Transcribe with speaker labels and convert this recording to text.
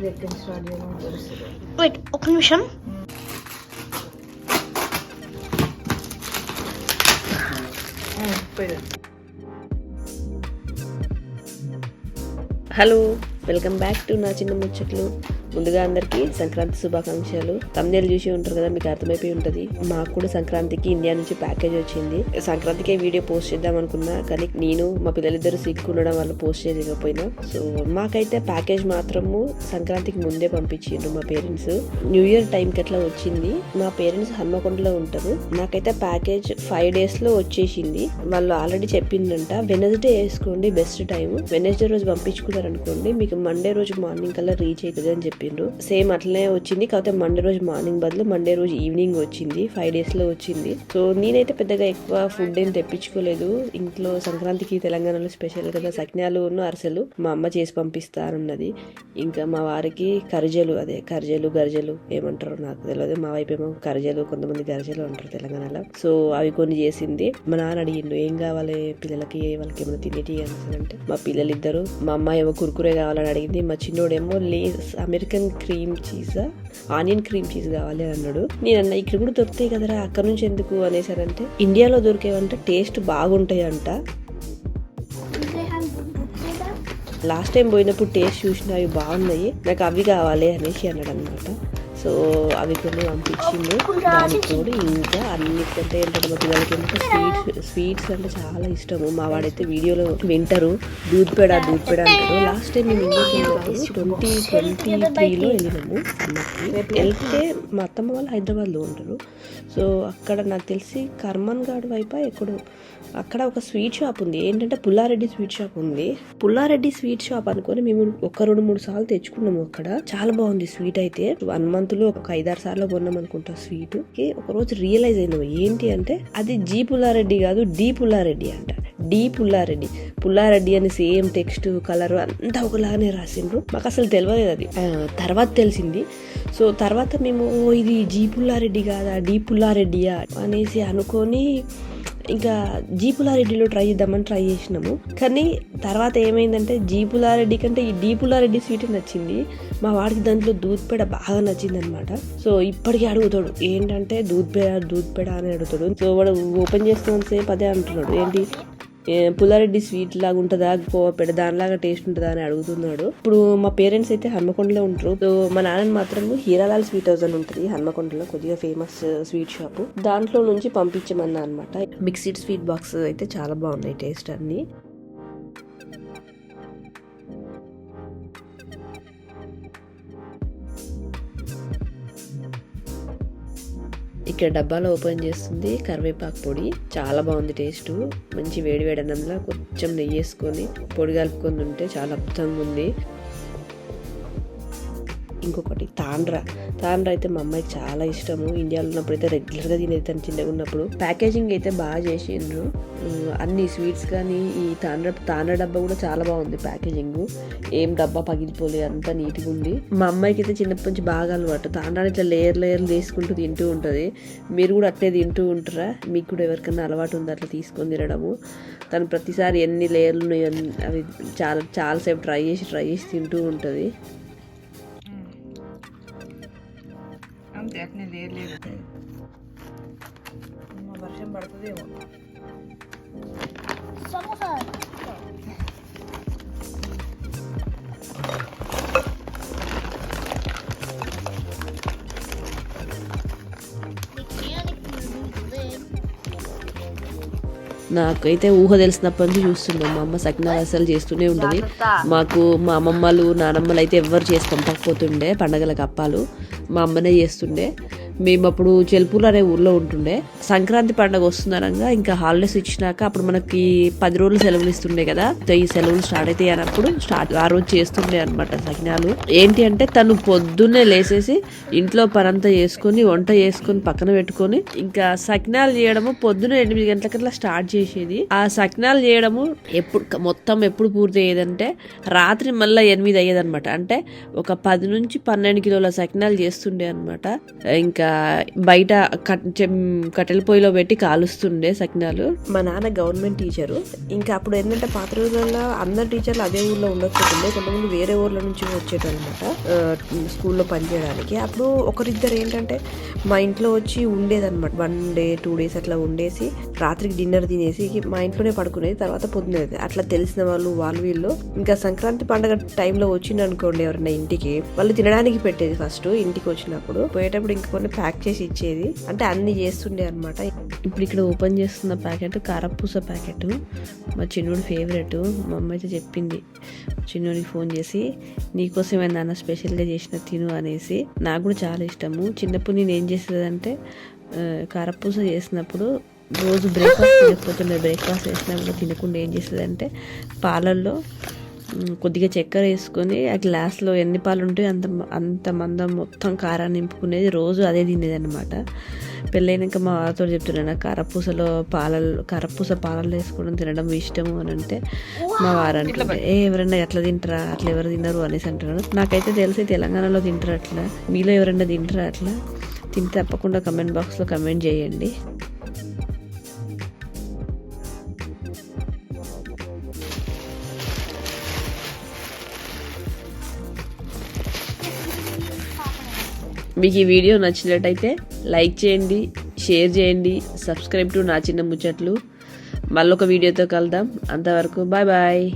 Speaker 1: Wait ఒక నిమిషం.
Speaker 2: Hello, welcome back to నా చిన్న ముచ్చట్లు. ముందుగా అందరికీ సంక్రాంతి శుభాకాంక్షలు. తమ్నేల్ చూసి ఉంటారు కదా, మీకు అర్థమైపోయి ఉంటది. మాకు కూడా సంక్రాంతికి ఇండియా నుంచి ప్యాకేజ్ వచ్చింది. సంక్రాంతికే వీడియో పోస్ట్ చేద్దాం అనుకున్నా, కానీ నేను మా పిల్లలిద్దరు సిక్ ఉండడం వల్ల పోస్ట్ చేయలేకపోయినా. సో మాకైతే ప్యాకేజ్ మాత్రము సంక్రాంతికి ముందే పంపించిండ్రు మా పేరెంట్స్. న్యూ ఇయర్ టైంకి అట్లా వచ్చింది. మా పేరెంట్స్ హన్మకొండలో ఉంటారు. నాకైతే ప్యాకేజ్ 5 days లో వచ్చేసింది. వాళ్ళు ఆల్రెడీ చెప్పిందంట, వెనస్డే వేసుకోండి బెస్ట్ టైం, వెనస్డే రోజు పంపించుకున్నారు అనుకోండి మీకు మండే రోజు మార్నింగ్ కల్లా రీచ్ అవుతుంది అని చెప్పిండ్రు. సేమ్ అట్లనే వచ్చింది, కాకపోతే మండే రోజు మార్నింగ్ బదులు మండే రోజు ఈవినింగ్ వచ్చింది. 5 days లో వచ్చింది. సో నేనైతే పెద్దగా ఎక్కువ ఫుడ్ ఏం తెప్పించుకోలేదు. ఇంట్లో సంక్రాంతికి తెలంగాణలో స్పెషల్ కదా సకినాలు అరిసెలు మా అమ్మ చేసి పంపిస్తానన్నది. ఇంకా మా వారికి కరిజలు, అదే కరిజలు గరిజలు ఏమంటారో నాకు తెలియదు. మా వైపు ఏమో కరిజలు, కొంతమంది గరిజలు అంటారు తెలంగాణలో. సో అవి కొన్ని చేసింది. మా నాన్న అడిగిండు ఏం కావాలి పిల్లలకి, వాళ్ళకి ఏమైనా తినేటి అంటే మా పిల్లలు ఇద్దరు, మా అమ్మ ఏమో కుర్కురే కావాలని అడిగింది. మా చిన్నోడేమో Lays American cream cheese, onion cream cheese కావాలి అన్నాడు. నేను అన్న ఇక్కడ కూడా దొరుకుతాయి కదరా, అక్కడ నుంచి ఎందుకు అనేసారంటే ఇండియాలో దొరికేవంటే టేస్ట్ బాగుంటాయి అంట. లాస్ట్ టైం పోయినప్పుడు టేస్ట్ చూసిన అవి బాగున్నాయి, నాకు అవి కావాలి అనేసి అన్నాడు అనమాట. సో అవి కొన్ని పంపించింది. దానికి కూడా ఇంకా అన్నిటికంటే ఏంటంటే మా పిల్లలకి ఏంటంటే స్వీట్స్ అంటే చాలా ఇష్టము. మా వాడైతే వీడియోలో వింటారు, దూద్ పేడ అంటారు. లాస్ట్ టైం మేము ఇండియాకి 2023లో వెళ్ళినాము అన్నకి. వెళ్తే మా అత్తమ్మ వాళ్ళు హైదరాబాద్లో ఉంటారు. సో అక్కడ నాకు తెలిసి కర్మన్ ఘాట్ వైపు ఎక్కడో అక్కడ ఒక స్వీట్ షాప్ ఉంది, ఏంటంటే పుల్లారెడ్డి స్వీట్ షాప్ ఉంది. పుల్లారెడ్డి స్వీట్ షాప్ అనుకొని మేము ఒక 2-3 సార్లు తెచ్చుకున్నాము. అక్కడ చాలా బాగుంది స్వీట్. అయితే 1 month లో ఒక 5-6 సార్లు కొన్నాం అనుకుంటా స్వీట్. ఒక రోజు రియలైజ్ అయినాము ఏంటి అంటే అది జీ పుల్లారెడ్డి కాదు, డి పుల్లారెడ్డి అంట. డి పుల్లారెడ్డి, పుల్లారెడ్డి అని సేమ్ టెక్స్ట్ కలర్ అంతా ఒకలాగానే రాసిండ్రు. మాకు అసలు తెలియలేదు అది, తర్వాత తెలిసింది. సో తర్వాత మేము ఇది జీ పుల్లారెడ్డి కాదా డి పుల్లారెడ్డియా అనేసి అనుకొని ఇంకా జీ పుల్లారెడ్డిలో ట్రై చేసినాము. కానీ తర్వాత ఏమైందంటే జీ పుల్లారెడ్డి కంటే ఈ డి పుల్లారెడ్డి స్వీట్ నచ్చింది. మా వాడికి దాంట్లో దూద్ పేడ బాగా నచ్చింది అనమాట. సో ఇప్పటికీ అడుగుతాడు ఏంటంటే దూద్ పేడ అని అడుగుతాడు. సో వాడు ఓపెన్ చేస్తున్నంత సేపు అదే అంటున్నాడు, ఏంటి పుల్లారెడ్డి స్వీట్ లాగా ఉంటుందా, పేడ దానిలాగా టేస్ట్ ఉంటుందా అని అడుగుతున్నాడు. ఇప్పుడు మా పేరెంట్స్ అయితే హన్మకొండలో ఉంటారు. సో మా నాన్న మాత్రం హీరాలాల్ స్వీట్ హౌస్ అని ఉంటుంది హన్మకొండలో, కొద్దిగా ఫేమస్ స్వీట్ షాప్. దాంట్లో నుంచి పంపించమన్నా అనమాట. మిక్స్డ్ స్వీట్ బాక్స్ అయితే చాలా బాగున్నాయి టేస్ట్ అన్ని. ఇక్కడ డబ్బాలో ఓపెన్ చేస్తుంది కరివేపాకు పొడి, చాలా బాగుంది టేస్ట్. మంచి వేడి అన్నంలో కొంచెం నెయ్యి వేసుకొని పొడి కలుపుకొని ఉంటే చాలా అద్భుతంగా ఉంది. ఇంకొకటి తాండ్రా అయితే మా అమ్మాయికి చాలా ఇష్టము. ఇండియాలో ఉన్నప్పుడు అయితే రెగ్యులర్గా తినేది తను చిన్నగా ఉన్నప్పుడు. ప్యాకేజింగ్ అయితే బాగా చేసిండ్రు, అన్ని స్వీట్స్ కానీ ఈ తాండ్రా డబ్బా కూడా చాలా బాగుంది ప్యాకేజింగ్. ఏం డబ్బా పగిలిపోలేదు, అంతా నీట్గా ఉంది. మా అమ్మాయికి అయితే చిన్నప్పటి నుంచి బాగా అలవాటు, తాండ్రా ఇట్లా లేయర్లు వేసుకుంటూ తింటూ ఉంటుంది. మీరు కూడా అట్లే తింటూ ఉంటారా? మీకు కూడా ఎవరికైనా అలవాటు ఉంది అట్లా తీసుకొని తినడము? తను ప్రతిసారి ఎన్ని లేయర్లు అవి చాలాసేపు ట్రై చేసి తింటూ ఉంటుంది.
Speaker 3: అట్నే లేదు వర్షం పడుతుందేమో.
Speaker 2: నాకైతే ఊహ తెలిసినప్పటి నుంచి చూస్తున్నాం మా అమ్మ సకినాలు అసలు చేస్తూనే ఉంటుంది. మాకు మా అమ్మమ్మలు నానమ్మలు అయితే ఎవ్వరు చేసి పంపకపోతుండే పండగలకు అప్పాలు, మా అమ్మనే చేస్తుండే. మేము అప్పుడు చెల్పూర్ అనే ఊర్లో ఉంటుండే. సంక్రాంతి పండుగ వస్తుందనగా ఇంకా హాలిడేస్ ఇచ్చినాక అప్పుడు మనకి 10 రోజులు సెలవులు ఇస్తుండే కదా, ఈ సెలవులు స్టార్ట్ అయితే అన్నప్పుడు ఆ రోజు చేస్తుండే అనమాట సకినాలు. ఏంటి అంటే తను పొద్దున్నే లేసేసి ఇంట్లో పనంతా చేసుకొని వంట చేసుకొని పక్కన పెట్టుకొని ఇంకా సకినాలు చేయడము పొద్దున్న 8 గంటలకట్లా స్టార్ట్ చేసేది. ఆ సకినాలు చేయడము ఎప్పుడు పూర్తి అయ్యేదంటే రాత్రి మళ్ళీ 8 అయ్యేదనమాట. అంటే ఒక 10 నుంచి 12 కిలోల సకినాలు చేస్తుండే అనమాట. ఇంకా ఇంకా బయట కట్టెల పొయ్యిలో పెట్టి కాలుస్తుండే సకినాలు. మా నాన్న గవర్నమెంట్ టీచరు. ఇంకా అప్పుడు ఏంటంటే పాత రోజుల్లో అందరు టీచర్లు అదే ఊర్లో ఉండొచ్చుండే, కొంతమంది వేరే ఊర్ల నుంచి వచ్చేటన్నమాట స్కూల్లో పనిచేయడానికి. అప్పుడు ఒకరిద్దరు ఏంటంటే మా ఇంట్లో వచ్చి ఉండేదన్నమాట. 1 day 2 days అట్లా ఉండేసి రాత్రికి డిన్నర్ తినేసి మా ఇంట్లోనే పడుకునేది, తర్వాత పొద్దునేది. అట్లా తెలిసిన వాళ్ళు వీళ్ళు ఇంకా సంక్రాంతి పండుగ టైంలో వచ్చింది అనుకోండి ఎవరైనా ఇంటికి, వాళ్ళు తినడానికి పెట్టేది ఫస్ట్. ఇంటికి వచ్చినప్పుడు పోయేటప్పుడు ఇంక కొన్ని ప్యాక్ చేసి ఇచ్చేది, అంటే అన్ని చేస్తుండే అనమాట. ఇప్పుడు ఇక్కడ ఓపెన్ చేస్తున్న ప్యాకెట్ కారపూస ప్యాకెట్, మా చిన్నోడి ఫేవరెట్. మా అమ్మ అయితే చెప్పింది చిన్నోడికి ఫోన్ చేసి, నీకోసమే నాన్న స్పెషల్గా చేసిన తిను అనేసి. నాకు కూడా చాలా ఇష్టము. చిన్నప్పుడు నేను ఏం చేసేదంటే కారపూస చేసినప్పుడు రోజు బ్రేక్ఫాస్ట్ తినకపోతుండే, బ్రేక్ఫాస్ట్ చేసినప్పుడు తినకుండా ఏం చేసేదంటే పాలల్లో కొద్దిగా చక్కెర వేసుకొని ఆ గ్లాస్లో ఎన్ని పాలు ఉంటే అంత మందం మొత్తం కారాన్ని నింపుకునేది, రోజు అదే తినేది అనమాట. పెళ్ళైనాక మా వారితో చెప్తున్నాను, నాకు కారపూస పాలల్లో వేసుకోవడం తినడం ఇష్టము అని అంటే మా వారు అంటుండే, ఎవరైనా ఎట్లా తింటారా, అట్లా ఎవరు తినరు అనేసి అంటున్నాడు. నాకైతే తెలిసి తెలంగాణలో తింటారు అట్లా, మీలో ఎవరైనా తింటారా అట్లా? తింటే తప్పకుండా కమెంట్ బాక్స్లో కమెంట్ చేయండి. మీకు ఈ వీడియో నచ్చినట్టయితే లైక్ చేయండి, షేర్ చేయండి, సబ్స్క్రైబ్ టు నా చిన్న ముచ్చట్లు. మళ్ళొక వీడియోతో కలుద్దాం. అంతవరకు బాయ్ బాయ్.